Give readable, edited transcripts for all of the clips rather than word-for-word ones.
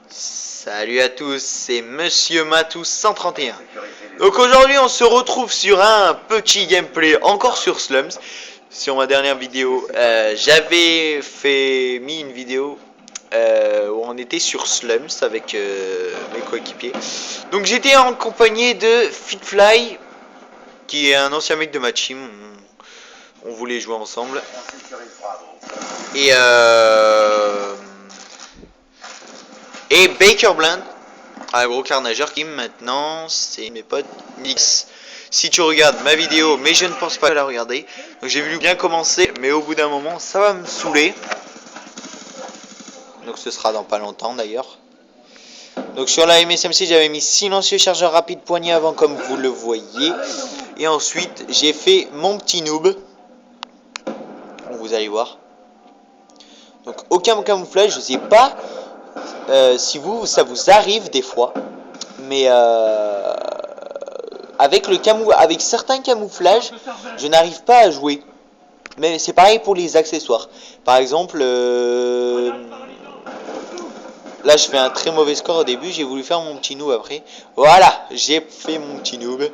Salut à tous, c'est Monsieur Matou 131. Donc aujourd'hui on se retrouve sur un petit gameplay encore sur Slums. Sur ma dernière vidéo, j'avais mis une vidéo où on était sur Slums avec mes coéquipiers. Donc j'étais en compagnie de Fitfly, qui est un ancien mec de ma team. On voulait jouer ensemble. Et Baker Bland, un gros carnageur qui maintenant c'est mes potes Nix. Si tu regardes ma vidéo, mais je ne pense pas la regarder, donc j'ai voulu bien commencer, mais au bout d'un moment ça va me saouler. Donc ce sera dans pas longtemps d'ailleurs. Donc sur la MSMC j'avais mis silencieux, chargeur rapide, poignée avant comme vous le voyez. Et ensuite j'ai fait mon petit noob. Vous allez voir. Donc aucun camouflage, je sais pas si ça vous arrive des fois, mais avec certains camouflages, je n'arrive pas à jouer. Mais c'est pareil pour les accessoires. Par exemple, là je fais un très mauvais score au début, j'ai voulu faire mon petit noob après. Voilà, j'ai fait mon petit noob.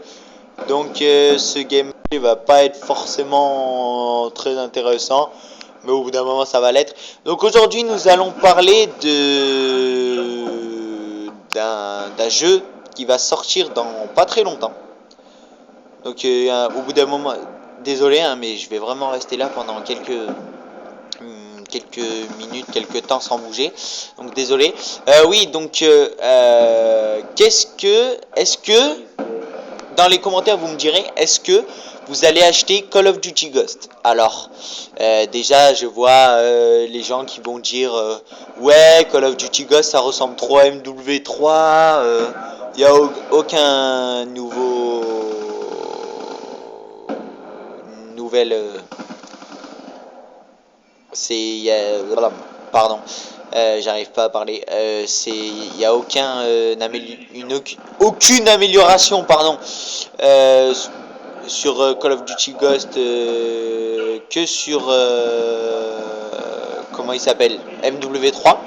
Donc ce gameplay va pas être forcément très intéressant, mais au bout d'un moment ça va l'être. Donc aujourd'hui nous allons parler d'un jeu qui va sortir dans pas très longtemps. Donc au bout d'un moment, désolé mais je vais vraiment rester là pendant quelques minutes, quelques temps sans bouger. Donc désolé. Oui, donc est-ce que dans les commentaires vous me direz, est-ce que vous allez acheter Call of Duty Ghost? Alors déjà je vois les gens qui vont dire ouais, Call of Duty Ghost ça ressemble trop à MW3, il n'y a aucun nouvelle pardon, j'arrive pas à parler. Il n'y a aucune amélioration, pardon, sur Call of Duty Ghost que sur comment il s'appelle, MW3.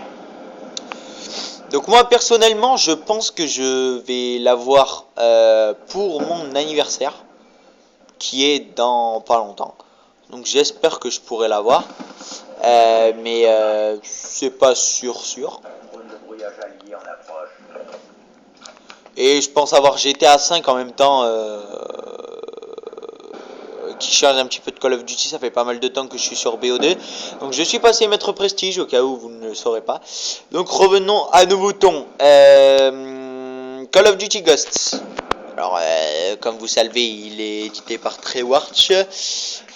Donc moi personnellement, je pense que je vais l'avoir pour mon anniversaire, qui est dans pas longtemps. Donc j'espère que je pourrai l'avoir. Mais c'est pas sûr. Et je pense avoir GTA 5 en même temps, qui change un petit peu de Call of Duty. Ça fait pas mal de temps que je suis sur BO2. Donc je suis passé maître prestige au cas où vous ne le saurez pas. Donc revenons à nos moutons. Call of Duty Ghosts. Alors, comme vous savez, il est édité par Treyarch.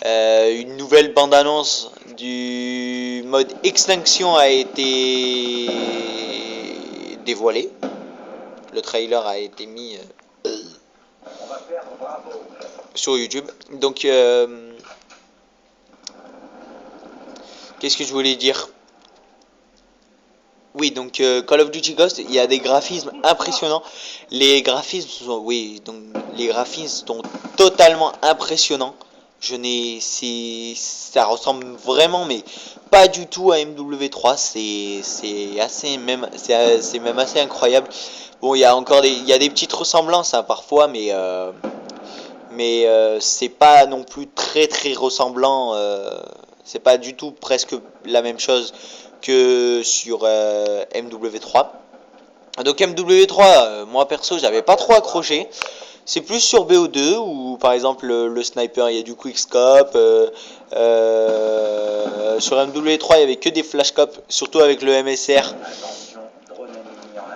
Une nouvelle bande-annonce du mode Extinction a été dévoilée. Le trailer a été mis sur YouTube. Donc, qu'est-ce que je voulais dire? Oui, donc Call of Duty Ghost, il y a des graphismes impressionnants. Les graphismes sont totalement impressionnants. Ça ressemble vraiment, mais pas du tout à MW3. C'est même assez incroyable. Bon, il y a des petites ressemblances hein, parfois, mais c'est pas non plus très ressemblant. C'est pas du tout presque la même chose que sur MW3. Donc MW3, moi perso, j'avais pas trop accroché. C'est plus sur BO2 où par exemple le sniper il y a du quickscope. Sur MW3 il y avait que des flashcopes, surtout avec le MSR.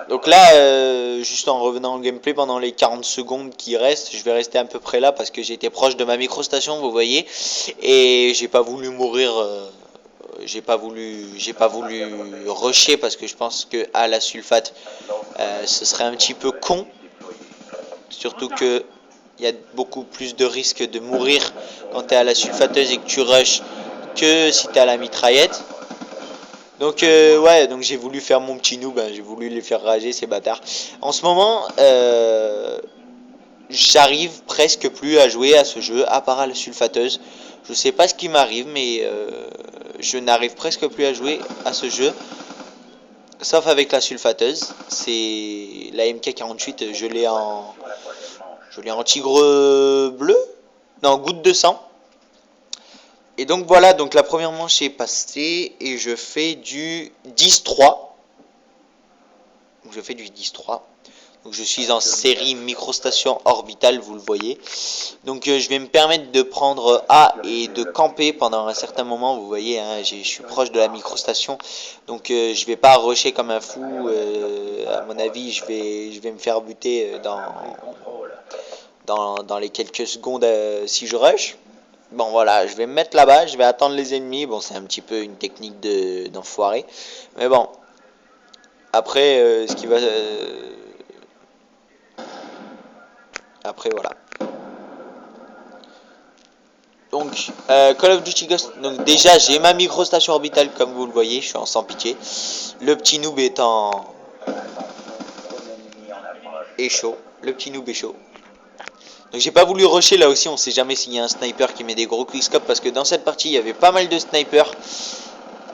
Donc là, juste en revenant au gameplay pendant les 40 secondes qui restent, je vais rester à peu près là parce que j'étais proche de ma microstation, vous voyez, et j'ai pas voulu mourir. J'ai pas voulu rusher parce que je pense que à la sulfate ce serait un petit peu con, surtout que il y a beaucoup plus de risques de mourir quand tu es à la sulfateuse et que tu rushes que si tu es à la mitraillette. Donc ouais, donc j'ai voulu faire mon petit noob, j'ai voulu les faire rager ces bâtards. En ce moment j'arrive presque plus à jouer à ce jeu à part à la sulfateuse. Je sais pas ce qui m'arrive, mais je n'arrive presque plus à jouer à ce jeu. sauf avec la sulfateuse. C'est la MK48, je l'ai en tigre bleu, non, goutte de sang. Et donc voilà, donc la première manche est passée et je fais du 10-3. Je fais du 10-3. Donc je suis en série microstation orbitale, vous le voyez. Donc je vais me permettre de prendre A et de camper pendant un certain moment. Vous voyez, hein, je suis proche de la microstation. Donc je vais pas rusher comme un fou. À mon avis, je vais me faire buter dans les quelques secondes si je rush. Bon voilà, je vais me mettre là-bas, je vais attendre les ennemis. Bon, c'est un petit peu une technique d'enfoiré. Mais bon, après, ce qui va... après, voilà. Donc, Call of Duty Ghost. Donc déjà, j'ai ma microstation orbitale, comme vous le voyez, je suis en sans pitié. Le petit noob est chaud. Le petit noob est chaud. Donc j'ai pas voulu rusher là aussi, on sait jamais s'il y a un sniper qui met des gros quickscopes parce que dans cette partie il y avait pas mal de snipers.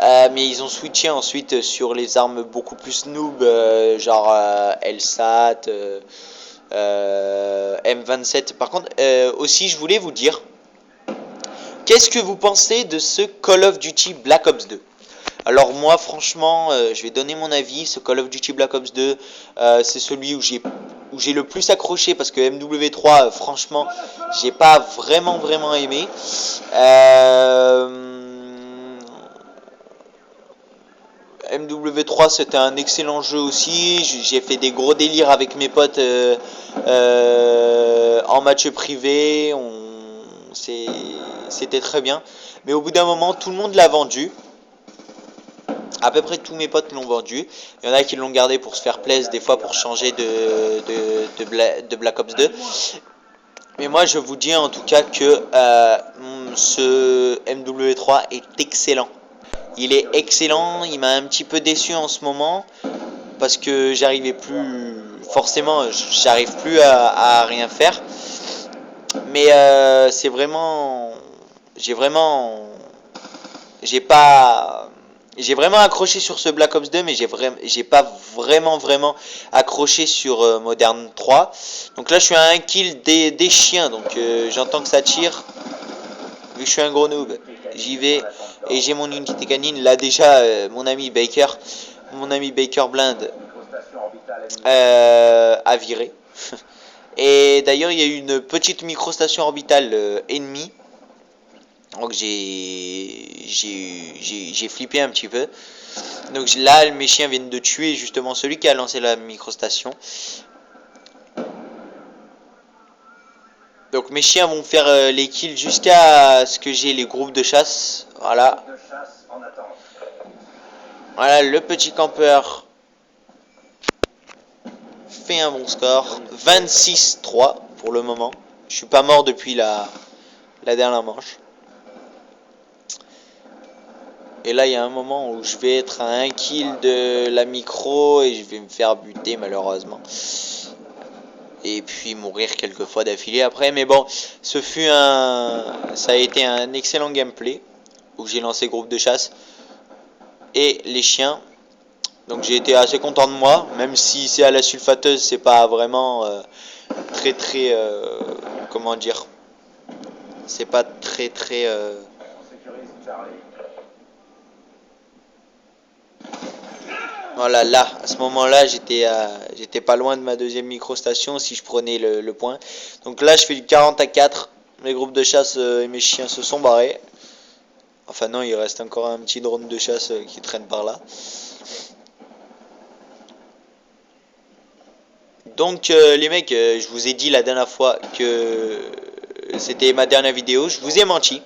Mais ils ont switché ensuite sur les armes beaucoup plus noob, genre LSAT, M27. Par contre, aussi je voulais vous dire, qu'est-ce que vous pensez de ce Call of Duty Black Ops 2? Alors moi franchement, je vais donner mon avis. Ce Call of Duty Black Ops 2, c'est celui où j'ai le plus accroché parce que MW3, franchement, j'ai pas vraiment aimé. MW3 c'était un excellent jeu aussi, j'ai fait des gros délires avec mes potes en match privé, c'était très bien. Mais au bout d'un moment tout le monde l'a vendu, à peu près tous mes potes l'ont vendu, il y en a qui l'ont gardé pour se faire plaisir, des fois pour changer de Black Ops 2. Mais moi je vous dis en tout cas que ce MW3 est excellent. Il est excellent, il m'a un petit peu déçu en ce moment parce que j'arrivais plus, forcément j'arrive plus à rien faire. Mais c'est vraiment, j'ai vraiment, j'ai vraiment accroché sur ce Black Ops 2, mais j'ai pas vraiment accroché sur Modern 3. Donc là je suis à un kill des chiens, donc j'entends que ça tire. Vu que je suis un gros noob, j'y vais et j'ai mon unité canine. Là déjà, mon ami Baker Blind a viré. Et d'ailleurs, il y a eu une petite microstation orbitale ennemie. Donc j'ai flippé un petit peu. Donc là, mes chiens viennent de tuer justement celui qui a lancé la microstation. Donc mes chiens vont faire les kills jusqu'à ce que j'ai les groupes de chasse. Voilà. Voilà, le petit campeur fait un bon score. 26-3 pour le moment. Je suis pas mort depuis la dernière manche. Et là, il y a un moment où je vais être à un kill de la micro et je vais me faire buter malheureusement. Et puis mourir quelques fois d'affilée après. Mais bon, ça a été un excellent gameplay où j'ai lancé groupe de chasse et les chiens. Donc j'ai été assez content de moi, même si c'est à la sulfateuse, c'est pas vraiment très comment dire, c'est pas très voilà, là, à ce moment-là, j'étais pas loin de ma deuxième microstation si je prenais le point. Donc là, je fais du 40-4. Mes groupes de chasse et mes chiens se sont barrés. Enfin non, il reste encore un petit drone de chasse qui traîne par là. Donc les mecs, je vous ai dit la dernière fois que c'était ma dernière vidéo. Je vous ai menti.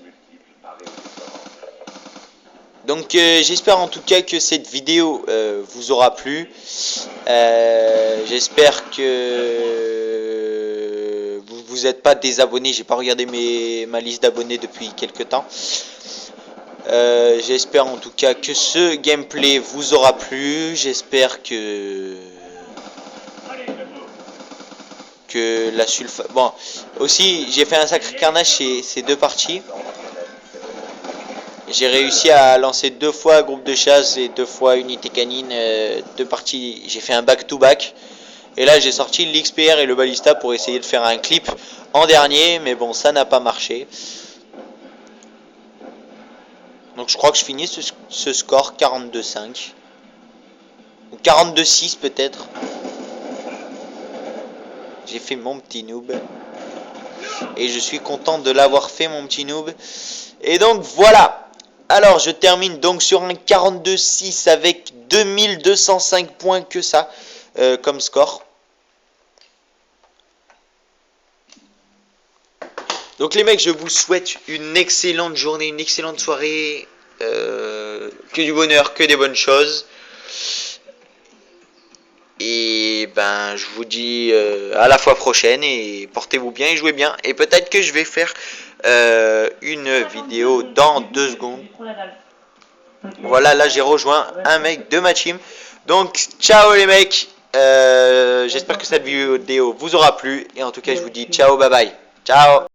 Donc j'espère en tout cas que cette vidéo vous aura plu. J'espère que vous vous êtes pas désabonné. J'ai pas regardé ma liste d'abonnés depuis quelques temps. J'espère en tout cas que ce gameplay vous aura plu. J'espère que la sulfa... Bon, aussi j'ai fait un sacré carnage ces deux parties. J'ai réussi à lancer 2 fois groupe de chasse et 2 fois unité canine, 2 parties. J'ai fait un back-to-back. Et là j'ai sorti l'XPR et le Ballista pour essayer de faire un clip en dernier, mais bon ça n'a pas marché. Donc je crois que je finis ce score 42-5. Ou 42-6 peut-être. J'ai fait mon petit noob. Et je suis content de l'avoir fait mon petit noob. Et donc voilà. Alors je termine donc sur un 42-6 avec 2205 points que ça comme score. Donc les mecs, je vous souhaite une excellente journée, une excellente soirée. Que du bonheur, que des bonnes choses. Et ben je vous dis à la fois prochaine et portez-vous bien et jouez bien. Et peut-être que je vais faire une vidéo dans 2 secondes. Voilà, là j'ai rejoint un mec de ma team. Donc ciao les mecs. J'espère que cette vidéo vous aura plu. Et en tout cas je vous dis ciao, bye bye. Ciao.